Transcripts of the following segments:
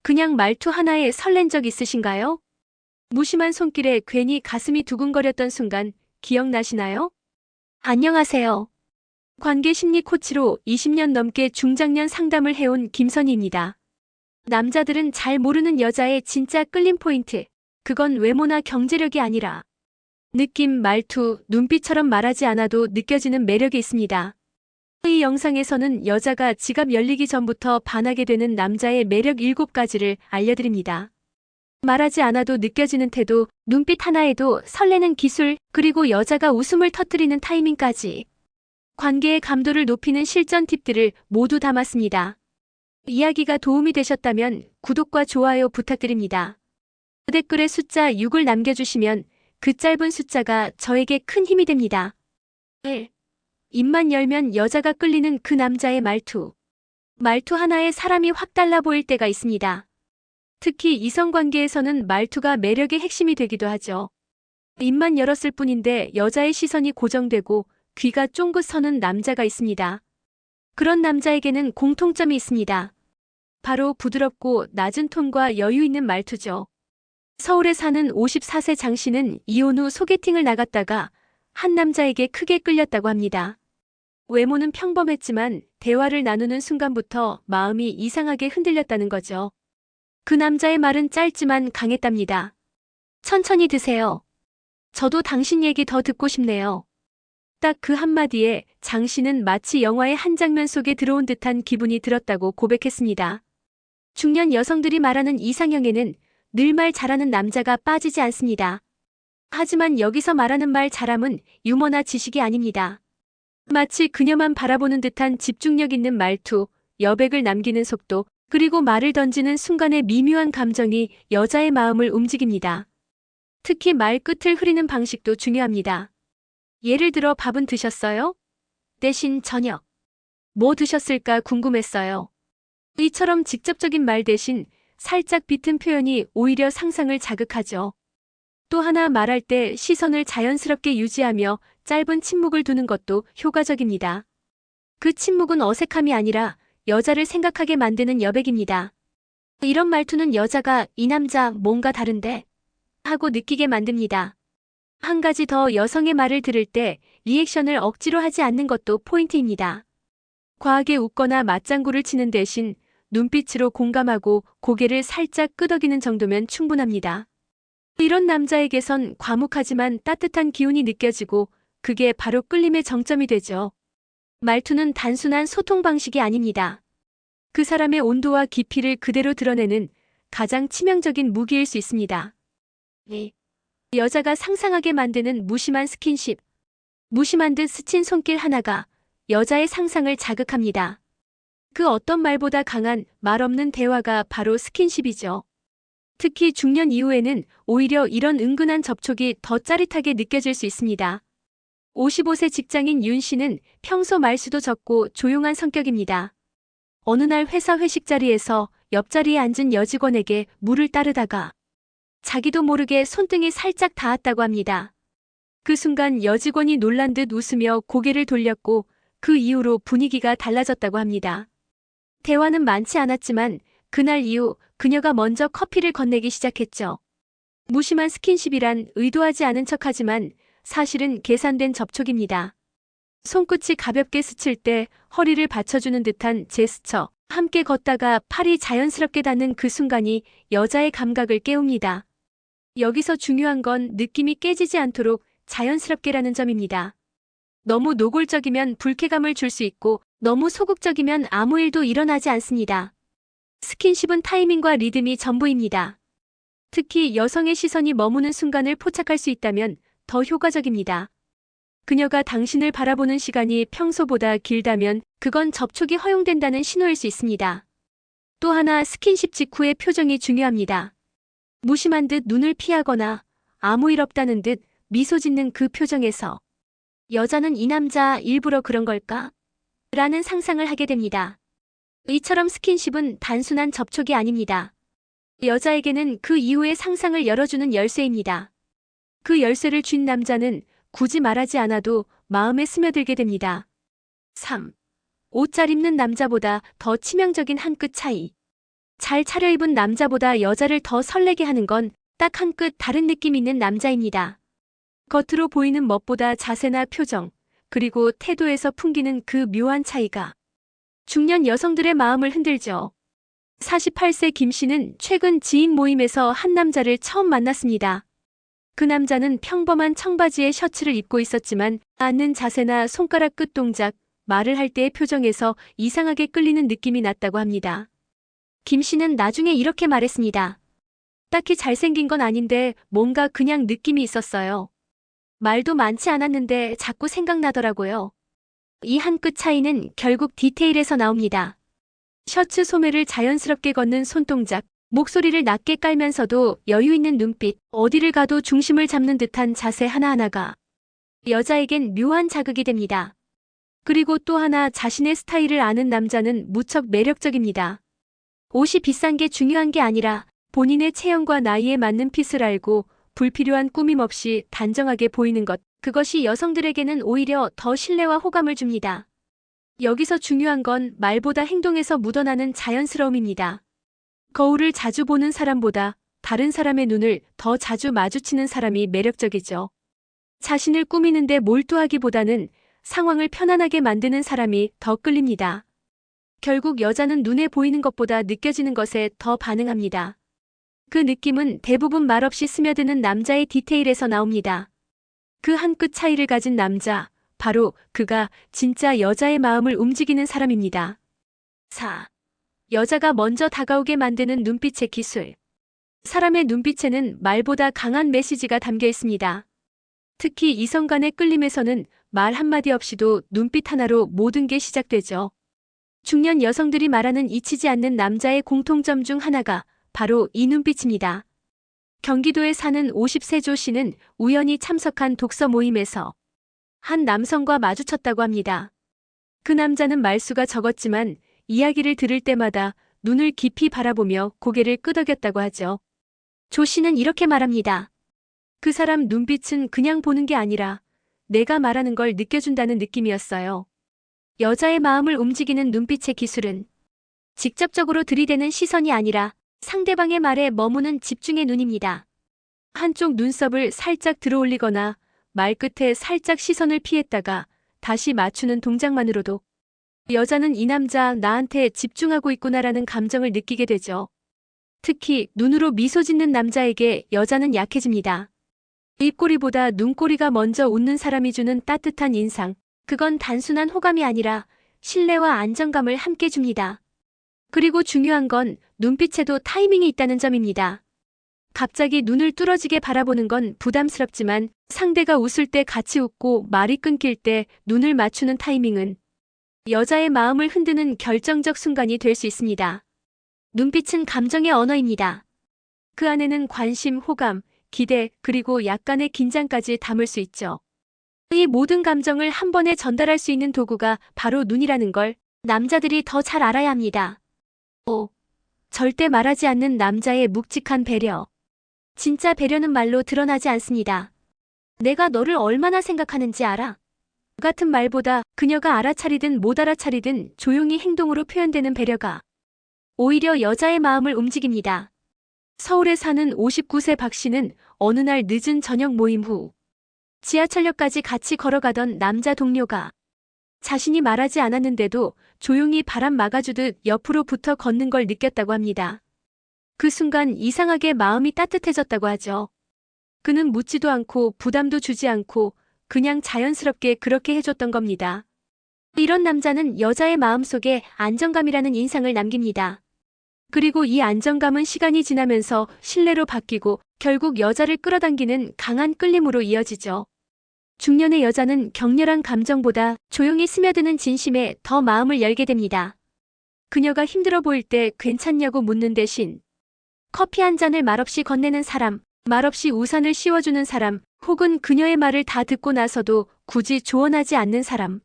그냥 말투 하나에 설렌 적 있으신가요? 무심한 손길에 괜히 가슴이 두근거렸던 순간 기억나시나요? 안녕하세요. 관계 심리 코치로 20년 넘게 중장년 상담을 해온 김선희입니다. 남자들은 잘 모르는 여자의 진짜 끌림 포인트. 그건 외모나 경제력이 아니라 느낌, 말투, 눈빛처럼 말하지 않아도 느껴지는 매력이 있습니다. 이 영상에서는 여자가 지갑 열리기 전부터 반하게 되는 남자의 매력 7가지를 알려드립니다. 말하지 않아도 느껴지는 태도, 눈빛 하나에도 설레는 기술, 그리고 여자가 웃음을 터뜨리는 타이밍까지 관계의 감도를 높이는 실전 팁들을 모두 담았습니다. 이야기가 도움이 되셨다면 구독과 좋아요 부탁드립니다. 댓글에 숫자 6을 남겨주시면 그 짧은 숫자가 저에게 큰 힘이 됩니다. 1. 입만 열면 여자가 끌리는 그 남자의 말투. 말투 하나에 사람이 확 달라 보일 때가 있습니다. 특히 이성관계에서는 말투가 매력의 핵심이 되기도 하죠. 입만 열었을 뿐인데 여자의 시선이 고정되고 귀가 쫑긋 서는 남자가 있습니다. 그런 남자에게는 공통점이 있습니다. 바로 부드럽고 낮은 톤과 여유 있는 말투죠. 서울에 사는 54세 장 씨는 이혼 후 소개팅을 나갔다가 한 남자에게 크게 끌렸다고 합니다. 외모는 평범했지만 대화를 나누는 순간부터 마음이 이상하게 흔들렸다는 거죠. 그 남자의 말은 짧지만 강했답니다. 천천히 드세요. 저도 당신 얘기 더 듣고 싶네요. 딱 그 한마디에 장 씨는 마치 영화의 한 장면 속에 들어온 듯한 기분이 들었다고 고백했습니다. 중년 여성들이 말하는 이상형에는 늘 말 잘하는 남자가 빠지지 않습니다. 하지만 여기서 말하는 말 잘함은 유머나 지식이 아닙니다. 마치 그녀만 바라보는 듯한 집중력 있는 말투, 여백을 남기는 속도, 그리고 말을 던지는 순간의 미묘한 감정이 여자의 마음을 움직입니다. 특히 말 끝을 흐리는 방식도 중요합니다. 예를 들어 밥은 드셨어요? 대신 저녁. 뭐 드셨을까 궁금했어요. 이처럼 직접적인 말 대신 살짝 비튼 표현이 오히려 상상을 자극하죠. 또 하나 말할 때 시선을 자연스럽게 유지하며 짧은 침묵을 두는 것도 효과적입니다. 그 침묵은 어색함이 아니라 여자를 생각하게 만드는 여백입니다. 이런 말투는 여자가 이 남자 뭔가 다른데? 하고 느끼게 만듭니다. 한 가지 더 여성의 말을 들을 때 리액션을 억지로 하지 않는 것도 포인트입니다. 과하게 웃거나 맞장구를 치는 대신 눈빛으로 공감하고 고개를 살짝 끄덕이는 정도면 충분합니다. 이런 남자에게선 과묵하지만 따뜻한 기운이 느껴지고 그게 바로 끌림의 정점이 되죠. 말투는 단순한 소통 방식이 아닙니다. 그 사람의 온도와 깊이를 그대로 드러내는 가장 치명적인 무기일 수 있습니다. 여자가 상상하게 만드는 무심한 스킨십. 무심한 듯 스친 손길 하나가 여자의 상상을 자극합니다. 그 어떤 말보다 강한 말 없는 대화가 바로 스킨십이죠. 특히 중년 이후에는 오히려 이런 은근한 접촉이 더 짜릿하게 느껴질 수 있습니다. 55세 직장인 윤 씨는 평소 말수도 적고 조용한 성격입니다. 어느 날 회사 회식 자리에서 옆자리에 앉은 여직원에게 물을 따르다가 자기도 모르게 손등이 살짝 닿았다고 합니다. 그 순간 여직원이 놀란 듯 웃으며 고개를 돌렸고 그 이후로 분위기가 달라졌다고 합니다. 대화는 많지 않았지만 그날 이후 그녀가 먼저 커피를 건네기 시작했죠. 무심한 스킨십이란 의도하지 않은 척하지만 사실은 계산된 접촉입니다. 손끝이 가볍게 스칠 때 허리를 받쳐주는 듯한 제스처, 함께 걷다가 팔이 자연스럽게 닿는 그 순간이 여자의 감각을 깨웁니다. 여기서 중요한 건 느낌이 깨지지 않도록 자연스럽게라는 점입니다. 너무 노골적이면 불쾌감을 줄 수 있고 너무 소극적이면 아무 일도 일어나지 않습니다. 스킨십은 타이밍과 리듬이 전부입니다. 특히 여성의 시선이 머무는 순간을 포착할 수 있다면 더 효과적입니다. 그녀가 당신을 바라보는 시간이 평소보다 길다면 그건 접촉이 허용된다는 신호일 수 있습니다. 또 하나 스킨십 직후의 표정이 중요합니다. 무심한 듯 눈을 피하거나 아무 일 없다는 듯 미소 짓는 그 표정에서 여자는 이 남자 일부러 그런 걸까? 라는 상상을 하게 됩니다. 이처럼 스킨십은 단순한 접촉이 아닙니다. 여자에게는 그 이후의 상상을 열어주는 열쇠입니다. 그 열쇠를 쥔 남자는 굳이 말하지 않아도 마음에 스며들게 됩니다. 3. 옷 잘 입는 남자보다 더 치명적인 한 끗 차이. 잘 차려입은 남자보다 여자를 더 설레게 하는 건 딱 한 끗 다른 느낌 있는 남자입니다. 겉으로 보이는 멋보다 자세나 표정, 그리고 태도에서 풍기는 그 묘한 차이가 중년 여성들의 마음을 흔들죠. 48세 김 씨는 최근 지인 모임에서 한 남자를 처음 만났습니다. 그 남자는 평범한 청바지에 셔츠를 입고 있었지만 앉는 자세나 손가락 끝 동작, 말을 할 때의 표정에서 이상하게 끌리는 느낌이 났다고 합니다. 김 씨는 나중에 이렇게 말했습니다. 딱히 잘생긴 건 아닌데 뭔가 그냥 느낌이 있었어요. 말도 많지 않았는데 자꾸 생각나더라고요. 이 한 끗 차이는 결국 디테일에서 나옵니다. 셔츠 소매를 자연스럽게 걷는 손동작, 목소리를 낮게 깔면서도 여유 있는 눈빛, 어디를 가도 중심을 잡는 듯한 자세 하나하나가 여자에겐 묘한 자극이 됩니다. 그리고 또 하나 자신의 스타일을 아는 남자는 무척 매력적입니다. 옷이 비싼 게 중요한 게 아니라 본인의 체형과 나이에 맞는 핏을 알고 불필요한 꾸밈 없이 단정하게 보이는 것, 그것이 여성들에게는 오히려 더 신뢰와 호감을 줍니다. 여기서 중요한 건 말보다 행동에서 묻어나는 자연스러움입니다. 거울을 자주 보는 사람보다 다른 사람의 눈을 더 자주 마주치는 사람이 매력적이죠. 자신을 꾸미는데 몰두하기보다는 상황을 편안하게 만드는 사람이 더 끌립니다. 결국 여자는 눈에 보이는 것보다 느껴지는 것에 더 반응합니다. 그 느낌은 대부분 말없이 스며드는 남자의 디테일에서 나옵니다. 그 한 끗 차이를 가진 남자, 바로 그가 진짜 여자의 마음을 움직이는 사람입니다. 4. 여자가 먼저 다가오게 만드는 눈빛의 기술. 사람의 눈빛에는 말보다 강한 메시지가 담겨 있습니다. 특히 이성 간의 끌림에서는 말 한마디 없이도 눈빛 하나로 모든 게 시작되죠. 중년 여성들이 말하는 잊히지 않는 남자의 공통점 중 하나가 바로 이 눈빛입니다. 경기도에 사는 50세 조 씨는 우연히 참석한 독서 모임에서 한 남성과 마주쳤다고 합니다. 그 남자는 말수가 적었지만 이야기를 들을 때마다 눈을 깊이 바라보며 고개를 끄덕였다고 하죠. 조 씨는 이렇게 말합니다. 그 사람 눈빛은 그냥 보는 게 아니라 내가 말하는 걸 느껴준다는 느낌이었어요. 여자의 마음을 움직이는 눈빛의 기술은 직접적으로 들이대는 시선이 아니라 상대방의 말에 머무는 집중의 눈입니다. 한쪽 눈썹을 살짝 들어올리거나 말끝에 살짝 시선을 피했다가 다시 맞추는 동작만으로도 여자는 이 남자 나한테 집중하고 있구나라는 감정을 느끼게 되죠. 특히 눈으로 미소 짓는 남자에게 여자는 약해집니다. 입꼬리보다 눈꼬리가 먼저 웃는 사람이 주는 따뜻한 인상, 그건 단순한 호감이 아니라 신뢰와 안정감을 함께 줍니다. 그리고 중요한 건 눈빛에도 타이밍이 있다는 점입니다. 갑자기 눈을 뚫어지게 바라보는 건 부담스럽지만 상대가 웃을 때 같이 웃고 말이 끊길 때 눈을 맞추는 타이밍은 여자의 마음을 흔드는 결정적 순간이 될 수 있습니다. 눈빛은 감정의 언어입니다. 그 안에는 관심, 호감, 기대, 그리고 약간의 긴장까지 담을 수 있죠. 이 모든 감정을 한 번에 전달할 수 있는 도구가 바로 눈이라는 걸 남자들이 더 잘 알아야 합니다. 5. 절대 말하지 않는 남자의 묵직한 배려. 진짜 배려는 말로 드러나지 않습니다. 내가 너를 얼마나 생각하는지 알아? 같은 말보다 그녀가 알아차리든 못 알아차리든 조용히 행동으로 표현되는 배려가 오히려 여자의 마음을 움직입니다. 서울에 사는 59세 박 씨는 어느 날 늦은 저녁 모임 후 지하철역까지 같이 걸어가던 남자 동료가 자신이 말하지 않았는데도 조용히 바람 막아주듯 옆으로 붙어 걷는 걸 느꼈다고 합니다. 그 순간 이상하게 마음이 따뜻해졌다고 하죠. 그는 묻지도 않고 부담도 주지 않고 그냥 자연스럽게 그렇게 해줬던 겁니다. 이런 남자는 여자의 마음속에 안정감이라는 인상을 남깁니다. 그리고 이 안정감은 시간이 지나면서 신뢰로 바뀌고 결국 여자를 끌어당기는 강한 끌림으로 이어지죠. 중년의 여자는 격렬한 감정보다 조용히 스며드는 진심에 더 마음을 열게 됩니다. 그녀가 힘들어 보일 때 괜찮냐고 묻는 대신 커피 한 잔을 말없이 건네는 사람, 말없이 우산을 씌워주는 사람, 혹은 그녀의 말을 다 듣고 나서도 굳이 조언하지 않는 사람.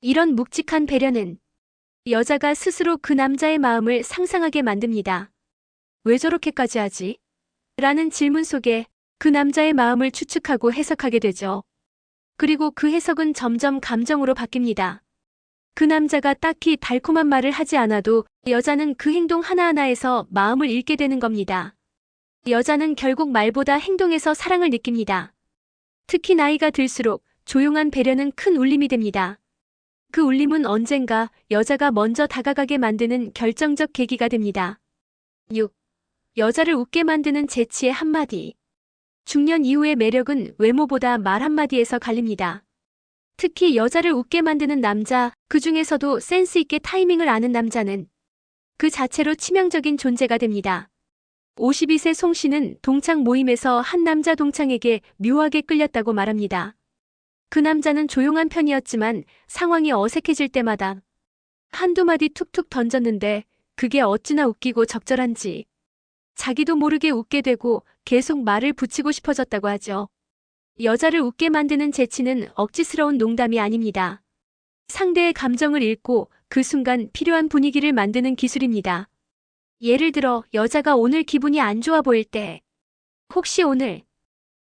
이런 묵직한 배려는 여자가 스스로 그 남자의 마음을 상상하게 만듭니다. 왜 저렇게까지 하지? 라는 질문 속에 그 남자의 마음을 추측하고 해석하게 되죠. 그리고 그 해석은 점점 감정으로 바뀝니다. 그 남자가 딱히 달콤한 말을 하지 않아도 여자는 그 행동 하나하나에서 마음을 읽게 되는 겁니다. 여자는 결국 말보다 행동에서 사랑을 느낍니다. 특히 나이가 들수록 조용한 배려는 큰 울림이 됩니다. 그 울림은 언젠가 여자가 먼저 다가가게 만드는 결정적 계기가 됩니다. 6. 여자를 웃게 만드는 재치의 한마디. 중년 이후의 매력은 외모보다 말 한마디에서 갈립니다. 특히 여자를 웃게 만드는 남자, 그 중에서도 센스 있게 타이밍을 아는 남자는 그 자체로 치명적인 존재가 됩니다. 52세 송 씨는 동창 모임에서 한 남자 동창에게 묘하게 끌렸다고 말합니다. 그 남자는 조용한 편이었지만 상황이 어색해질 때마다 한두 마디 툭툭 던졌는데 그게 어찌나 웃기고 적절한지 자기도 모르게 웃게 되고 계속 말을 붙이고 싶어졌다고 하죠. 여자를 웃게 만드는 재치는 억지스러운 농담이 아닙니다. 상대의 감정을 읽고 그 순간 필요한 분위기를 만드는 기술입니다. 예를 들어 여자가 오늘 기분이 안 좋아 보일 때 혹시 오늘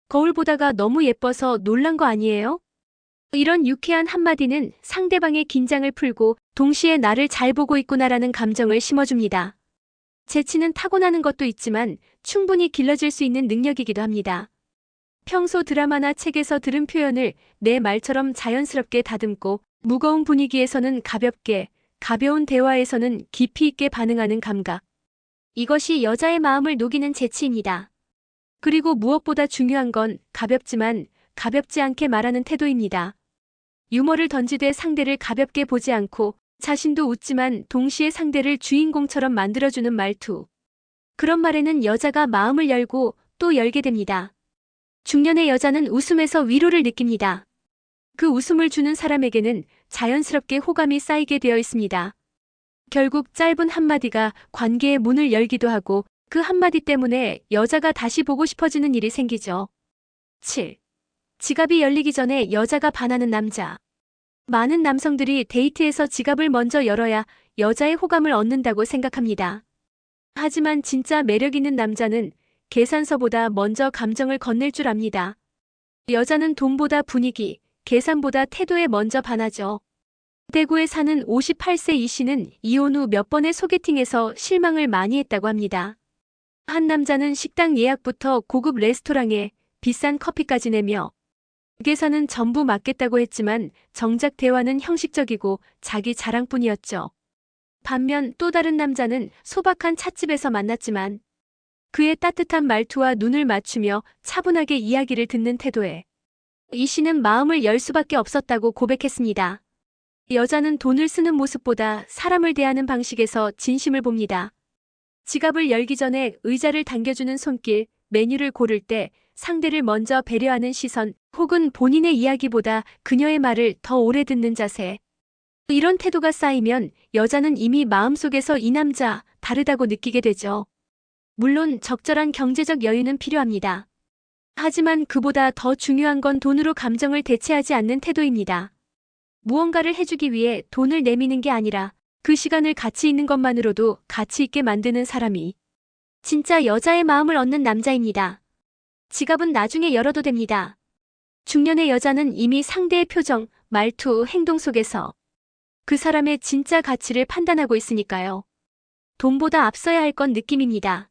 거울 보다가 너무 예뻐서 놀란 거 아니에요? 이런 유쾌한 한마디는 상대방의 긴장을 풀고 동시에 나를 잘 보고 있구나라는 감정을 심어줍니다. 재치는 타고나는 것도 있지만 충분히 길러질 수 있는 능력이기도 합니다. 평소 드라마나 책에서 들은 표현을 내 말처럼 자연스럽게 다듬고 무거운 분위기에서는 가볍게, 가벼운 대화에서는 깊이 있게 반응하는 감각. 이것이 여자의 마음을 녹이는 재치입니다. 그리고 무엇보다 중요한 건 가볍지만 가볍지 않게 말하는 태도입니다. 유머를 던지되 상대를 가볍게 보지 않고 자신도 웃지만 동시에 상대를 주인공처럼 만들어주는 말투. 그런 말에는 여자가 마음을 열고 또 열게 됩니다. 중년의 여자는 웃음에서 위로를 느낍니다. 그 웃음을 주는 사람에게는 자연스럽게 호감이 쌓이게 되어 있습니다. 결국 짧은 한마디가 관계의 문을 열기도 하고 그 한마디 때문에 여자가 다시 보고 싶어지는 일이 생기죠. 7. 지갑이 열리기 전에 여자가 반하는 남자. 많은 남성들이 데이트에서 지갑을 먼저 열어야 여자의 호감을 얻는다고 생각합니다. 하지만 진짜 매력 있는 남자는 계산서보다 먼저 감정을 건넬 줄 압니다. 여자는 돈보다 분위기, 계산보다 태도에 먼저 반하죠. 대구에 사는 58세 이 씨는 이혼 후 몇 번의 소개팅에서 실망을 많이 했다고 합니다. 한 남자는 식당 예약부터 고급 레스토랑에 비싼 커피까지 내며 계산은 전부 맡겠다고 했지만 정작 대화는 형식적이고 자기 자랑뿐이었죠. 반면 또 다른 남자는 소박한 찻집에서 만났지만 그의 따뜻한 말투와 눈을 맞추며 차분하게 이야기를 듣는 태도에 이 씨는 마음을 열 수밖에 없었다고 고백했습니다. 여자는 돈을 쓰는 모습보다 사람을 대하는 방식에서 진심을 봅니다. 지갑을 열기 전에 의자를 당겨주는 손길, 메뉴를 고를 때 상대를 먼저 배려하는 시선, 혹은 본인의 이야기보다 그녀의 말을 더 오래 듣는 자세. 이런 태도가 쌓이면 여자는 이미 마음속에서 이 남자 다르다고 느끼게 되죠. 물론 적절한 경제적 여유는 필요합니다. 하지만 그보다 더 중요한 건 돈으로 감정을 대체하지 않는 태도입니다. 무언가를 해주기 위해 돈을 내미는 게 아니라 그 시간을 가치 있는 것만으로도 가치 있게 만드는 사람이 진짜 여자의 마음을 얻는 남자입니다. 지갑은 나중에 열어도 됩니다. 중년의 여자는 이미 상대의 표정, 말투, 행동 속에서 그 사람의 진짜 가치를 판단하고 있으니까요. 돈보다 앞서야 할 건 느낌입니다.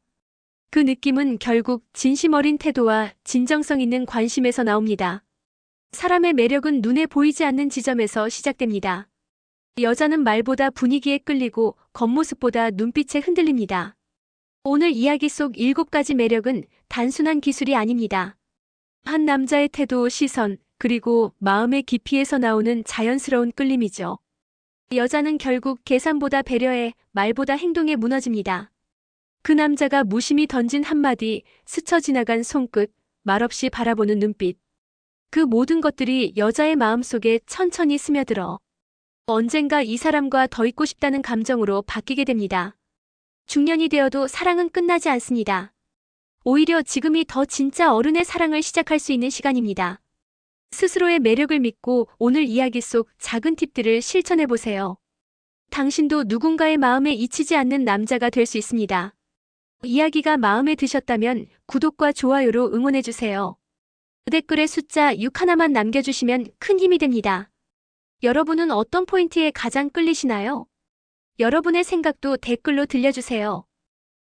그 느낌은 결국 진심 어린 태도와 진정성 있는 관심에서 나옵니다. 사람의 매력은 눈에 보이지 않는 지점에서 시작됩니다. 여자는 말보다 분위기에 끌리고 겉모습보다 눈빛에 흔들립니다. 오늘 이야기 속 7가지 매력은 단순한 기술이 아닙니다. 한 남자의 태도, 시선, 그리고 마음의 깊이에서 나오는 자연스러운 끌림이죠. 여자는 결국 계산보다 배려에, 말보다 행동에 무너집니다. 그 남자가 무심히 던진 한마디, 스쳐 지나간 손끝, 말없이 바라보는 눈빛. 그 모든 것들이 여자의 마음속에 천천히 스며들어 언젠가 이 사람과 더 있고 싶다는 감정으로 바뀌게 됩니다. 중년이 되어도 사랑은 끝나지 않습니다. 오히려 지금이 더 진짜 어른의 사랑을 시작할 수 있는 시간입니다. 스스로의 매력을 믿고 오늘 이야기 속 작은 팁들을 실천해보세요. 당신도 누군가의 마음에 잊히지 않는 남자가 될 수 있습니다. 이야기가 마음에 드셨다면 구독과 좋아요로 응원해주세요. 댓글에 숫자 6 하나만 남겨주시면 큰 힘이 됩니다. 여러분은 어떤 포인트에 가장 끌리시나요? 여러분의 생각도 댓글로 들려주세요.